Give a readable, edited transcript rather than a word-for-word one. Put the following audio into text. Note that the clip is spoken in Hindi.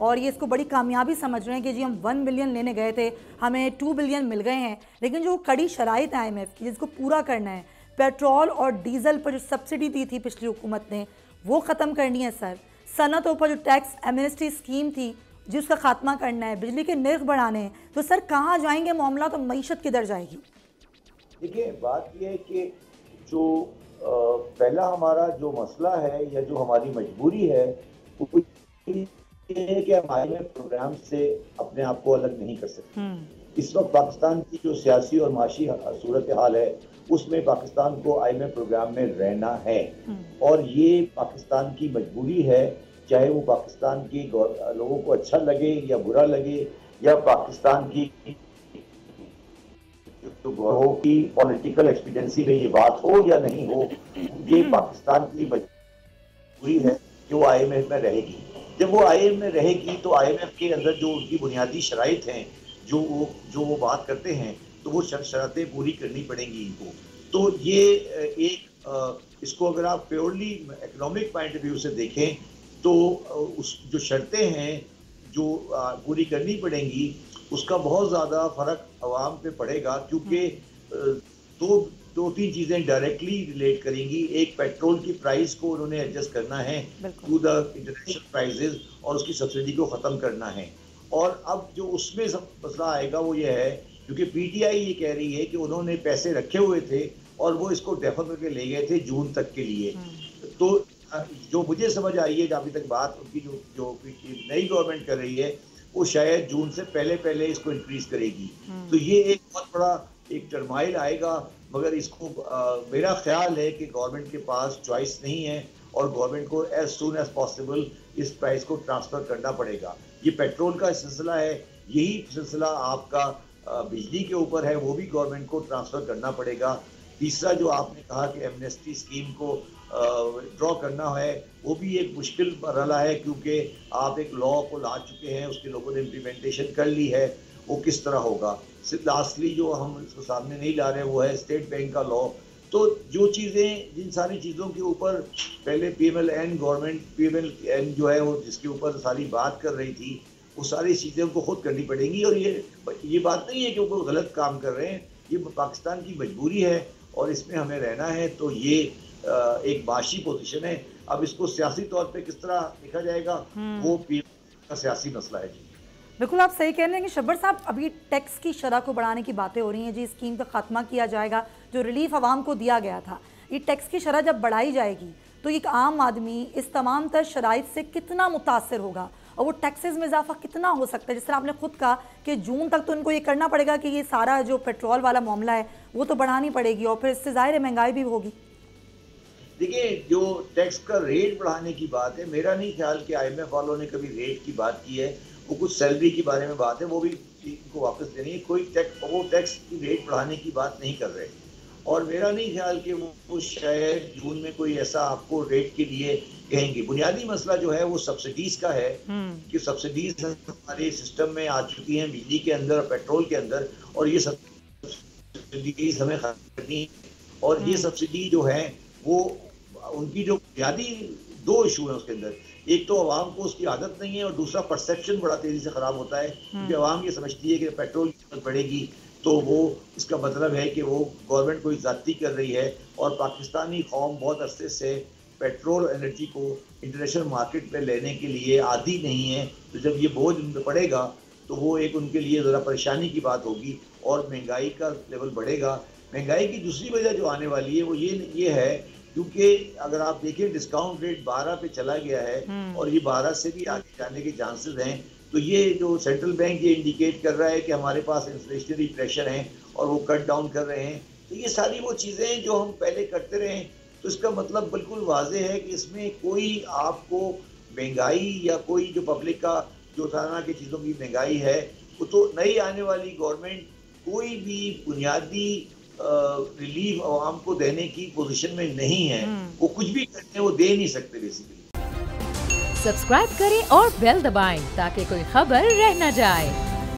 और ये इसको बड़ी कामयाबी समझ रहे हैं कि जी हम 1 बिलियन लेने गए थे, हमें 2 बिलियन मिल गए हैं। लेकिन जो कड़ी शराइत है IMF की जिसको पूरा करना है, पेट्रोल और डीजल पर जो सब्सिडी दी थी पिछली हुकूमत ने वो ख़त्म करनी है सर। सनतों पर जो टैक्स एमनेस्टी स्कीम थी जिसका खात्मा करना है, बिजली के निर्ख बढ़ाने हैं, तो सर कहाँ जाएंगे मामला, तो मईशत किधर जाएगी? देखिए बात यह है कि जो पहला हमारा जो मसला है या जो हमारी मजबूरी है वो ये है कि हम IMF प्रोग्राम से अपने आप को अलग नहीं कर सकते। इस वक्त पाकिस्तान की जो सियासी और माशी सूरत हाल है उसमें पाकिस्तान को IMF प्रोग्राम में रहना है और ये पाकिस्तान की मजबूरी है, चाहे वो पाकिस्तान के लोगों को अच्छा लगे या बुरा लगे, या पाकिस्तान की की पॉलिटिकल एक्सपीडियंसी में ये बात हो या नहीं हो, ये पाकिस्तान की मजबूरी है कि वो IMF में रहेगी। जब वो IMF में रहेगी तो IMF के अंदर जो उनकी बुनियादी शराइत हैं, जो वो बात करते हैं, तो वो शर्तें पूरी करनी पड़ेंगी इनको। तो ये इसको अगर आप purely economic point of view से देखें तो उस जो शर्तें हैं जो पूरी करनी पड़ेंगी उसका बहुत ज़्यादा फर्क अवाम पे पड़ेगा, क्योंकि दो तीन चीज़ें डायरेक्टली रिलेट करेंगी। एक, पेट्रोल की प्राइस को उन्होंने एडजस्ट करना है टू द इंटरनेशनल प्राइसेस और उसकी सब्सिडी को ख़त्म करना है। और अब जो उसमें सब मसला आएगा वो ये है, क्योंकि PTI ये कह रही है कि उन्होंने पैसे रखे हुए थे और वो इसको डेफर करके ले गए थे जून तक के लिए। तो जो मुझे समझ आई है, अभी तक बात उनकी जो नई गवर्नमेंट कर रही है वो शायद जून से पहले इसको इंक्रीज करेगी। तो ये एक बहुत बड़ा एक टर्माइल आएगा, मगर इसको मेरा ख्याल है कि गवर्नमेंट के पास चॉइस नहीं है और गवर्नमेंट को एज सून एज पॉसिबल इस प्राइस को ट्रांसफ़र करना पड़ेगा। ये पेट्रोल का सिलसिला है, यही सिलसिला आपका बिजली के ऊपर है, वो भी गवर्नमेंट को ट्रांसफ़र करना पड़ेगा। तीसरा जो आपने कहा कि एमनेस्टी स्कीम को ड्रॉ करना है, वो भी एक मुश्किल मरहला है, क्योंकि आप एक लॉ को ला चुके हैं, उसके लोगों ने इम्प्लीमेंटेशन कर ली है, वो किस तरह होगा। सिर्फ लास्टली जो हम इसको सामने नहीं ला रहे वो है स्टेट बैंक का लॉ। तो जो चीज़ें, जिन सारी चीज़ों के ऊपर पहले PMLN गवर्नमेंट PMLN जो है वो जिसके ऊपर सारी बात कर रही थी, वो सारी चीज़ें उनको खुद करनी पड़ेंगी। और ये बात नहीं है कि वो गलत काम कर रहे हैं, ये पाकिस्तान की मजबूरी है और इसमें हमें रहना है। तो ये एक माशी पोजीशन है। अब इसको सियासी तौर पे किस तरह देखा जाएगा वो का सियासी मसला है। जी बिल्कुल आप सही कह रहे हैं कि शब्बर साहब, अभी टैक्स की शरह को बढ़ाने की बातें हो रही हैं जी, स्कीम का खात्मा किया जाएगा, जो रिलीफ आवाम को दिया गया था। ये टैक्स की शरह जब बढ़ाई जाएगी तो एक आम आदमी इस तमाम तर शराइत से कितना मुतासर होगा और वो टैक्सेस में इजाफा कितना हो सकता है। जिस तरह आपने खुद कहा कि जून तक तो उनको ये करना पड़ेगा कि ये सारा जो पेट्रोल वाला मामला है वो तो बढ़ानी पड़ेगी और फिर इससे ज़ाहिर है महंगाई भी होगी। देखिए, जो टैक्स का रेट बढ़ाने की बात है, मेरा नहीं ख्याल कि IMF वालों ने कभी रेट की बात की है। वो कुछ सैलरी के बारे में बात है, वो भी इनको वापस देनी है। कोई टैक्स की रेट बढ़ाने की बात नहीं कर रहे। और मेरा नहीं ख्याल कि वो शायद जून में कोई ऐसा आपको रेट के लिए कहेंगे। बुनियादी मसला जो है वो सब्सिडीज का है कि सब्सिडीज हमारे सिस्टम में आ चुकी हैं बिजली के अंदर और पेट्रोल के अंदर, और ये सब्सिडीज हमें खत्म करनी है। और ये सब्सिडी जो है वो उनकी जो बुनियादी दो इशू है उसके अंदर, एक तो आवाम को उसकी आदत नहीं है और दूसरा परसेप्शन बड़ा तेजी से खराब होता है, क्योंकि आवाम ये समझती है कि पेट्रोल की कीमत बढ़ेगी तो वो इसका मतलब है कि वो गवर्नमेंट कोई ज़्यादती कर रही है। और पाकिस्तानी कौम बहुत अरसे से पेट्रोल एनर्जी को इंटरनेशनल मार्केट में लेने के लिए आदी नहीं है। तो जब ये बोझ उन पर पड़ेगा तो वो एक उनके लिए ज़रा परेशानी की बात होगी और महंगाई का लेवल बढ़ेगा। महंगाई की दूसरी वजह जो आने वाली है वो ये है, क्योंकि अगर आप देखें डिस्काउंट रेट 12 पे चला गया है और ये 12 से भी आगे जाने के चांसेस हैं। तो ये जो सेंट्रल बैंक ये इंडिकेट कर रहा है कि हमारे पास इन्फ्लेशनरी प्रेशर हैं और वो कट डाउन कर रहे हैं। तो ये सारी वो चीज़ें जो हम पहले करते रहे, तो इसका मतलब बिल्कुल वाज़ेह है कि इसमें कोई आपको महंगाई या कोई जो पब्लिक का जो रोज़ाना की चीज़ों की महंगाई है वो तो नई आने वाली गवर्नमेंट कोई भी बुनियादी रिलीफ आवाम को देने की पोजीशन में नहीं है। वो कुछ भी करते वो दे नहीं सकते बेसिकली। सब्सक्राइब करें और बेल दबाएं ताकि कोई खबर रह न जाए।